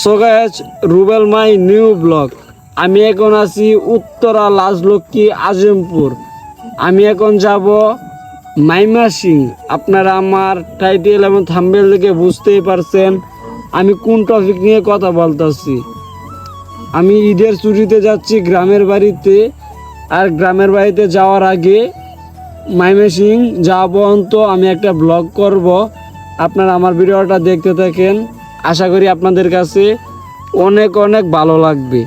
So guys, Rubel my new blog. আমি এখন আছি উত্তরা লাজলক্ষ্মী আজিমপুর। আমি এখন যাব মাইমাসিং। আপনারা আমার টাইটেল এবং থাম্বনেল দেখে বুঝতেই পারছেন আমি কোন টপিক নিয়ে কথা বলতেছি। আমি ঈদের ছুটিতে যাচ্ছি গ্রামের বাড়িতে, আর গ্রামের বাড়িতে যাওয়ার আগে মাইমাসিং যাওয়া পর্যন্ত আমি একটা ব্লগ করব। আপনারা আমার ভিডিওটা দেখতে থাকেন, আশা করি আপনাদের কাছে অনেক অনেক ভালো লাগবে।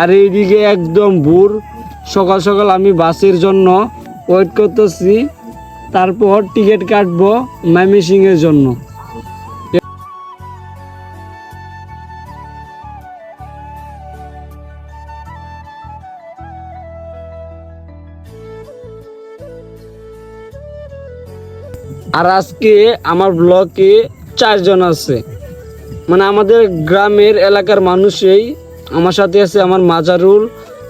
আর এইদিকে একদম ভোর সকাল সকাল আমি বাসের জন্য ওয়েট করতেছি, তারপর টিকিট কাটবো ময়মনসিংহের জন্য। আর আজকে আমার ব্লকে 4 জন আছে, মানে আমাদের গ্রামের এলাকার মানুষই আমার সাথে আছে। আমার মাজারুল,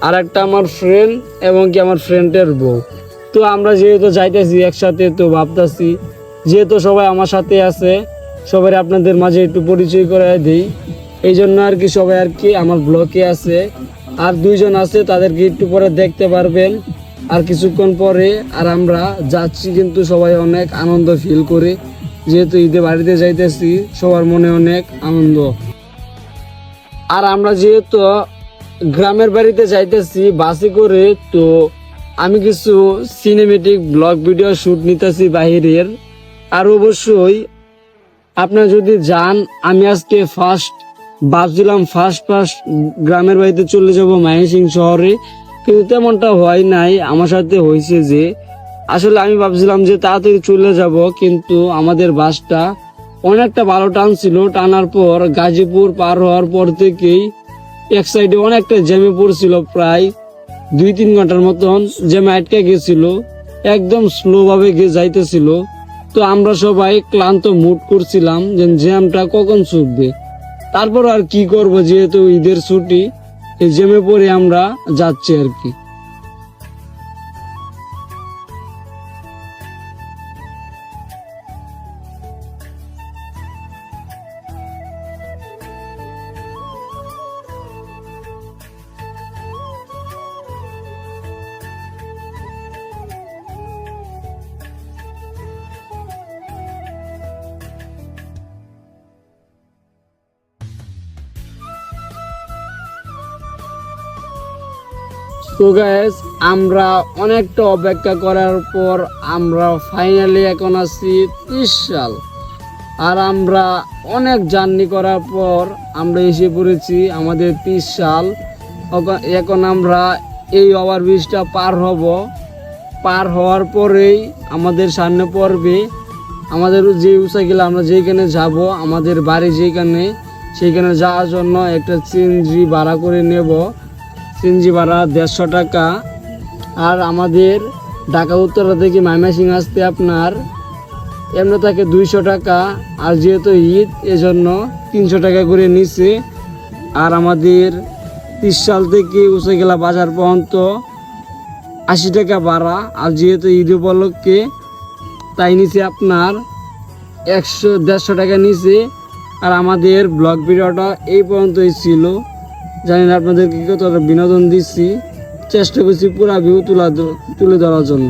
আর একটা আমার ফ্রেন্ড এবং কি আমার ফ্রেন্ডের বউ। তো আমরা যেহেতু যাইতেছি একসাথে, তো ভাবতেছি যেহেতু সবাই আমার সাথে আছে, সবাই আপনাদের মাঝে একটু পরিচয় করে দিই। এই জন্য আর কি সবাই আর কি আমার ব্লকে আছে। আর 2 জন আছে, তাদেরকে একটু পরে দেখতে পারবেন আর কিছুক্ষণ পরে। আর আমরা যাচ্ছি, কিন্তু সবাই অনেক আনন্দ ফিল করে, যেহেতু ঈদে বাড়িতে যাইতেছি, সবার মনে অনেক আনন্দ। আর আমরা যেহেতু গ্রামের বাড়িতে যাইতেছি বাসে করে, তো আমি কিছু সিনেমেটিক ব্লগ ভিডিও শ্যুট নিতেছি বাহিরের। আর অবশ্যই আপনারা যদি যান, আমি আজকে ভাবছিলাম ফার্স্ট গ্রামের বাড়িতে চলে যাব ময়মনসিং শহরে, কিন্তু তেমনটা হয় নাই। আমার সাথে হয়েছে যে আসলে আমি ভাবছিলাম যে তাড়াতাড়ি চলে যাব, কিন্তু আমাদের বাসটা অনেকটা ভালো টানছিল। টানার পর গাজীপুর পার হওয়ার পর থেকেই এক সাইডে অনেকটা জ্যামে পড়ছিল, প্রায় 2-3 ঘন্টার মতন জ্যামে আটকে গেছিল, একদম স্লো ভাবে যাইতেছিল। তো আমরা সবাই ক্লান্ত মুড করছিলাম যে জ্যামটা কখন ছুটবে। তারপর আর কি করব, যেহেতু ঈদের ছুটি, এই জ্যামে পড়ে আমরা যাচ্ছি আর কি। তো গাইস, আমরা অনেকটা অপেক্ষা করার পর আমরা ফাইনালি এখন আছি 30 সাল। আর আমরা অনেক জার্নি করার পর আমরা এসে পড়েছি আমাদের 30 সাল। এখন আমরা এই ওভারব্রিজটা পার হব। পার হওয়ার পরেই আমাদের সামনে পড়বে আমাদের যে সাইকেল, আমরা যেখানে যাব, আমাদের বাড়ি যেখানে, সেইখানে যাওয়ার জন্য একটা সিএনজি ভাড়া করে নেব। সিএনজি ভাড়া 150 টাকা। আর আমাদের ঢাকা উত্তরা থেকে ময়মনসিং আসতে আপনার এমনি থাকে 200 টাকা। আর যেহেতু ঈদ, এজন্য 300 টাকা করে নিচ্ছে। আর আমাদের 30 সাল থেকে উঁচাইগেলা বাজার পর্যন্ত 80 টাকা ভাড়া। আর যেহেতু ঈদ উপলক্ষে, তাই নিচে আপনার 150 টাকা নিচে। আর আমাদের ব্লগ ভিডিওটা এই পর্যন্তই ছিল। জানি না আপনাদেরকে কতটা বিনোদন দিচ্ছি, চেষ্টা করছি পুরা ভিউ তুলে ধরার জন্য।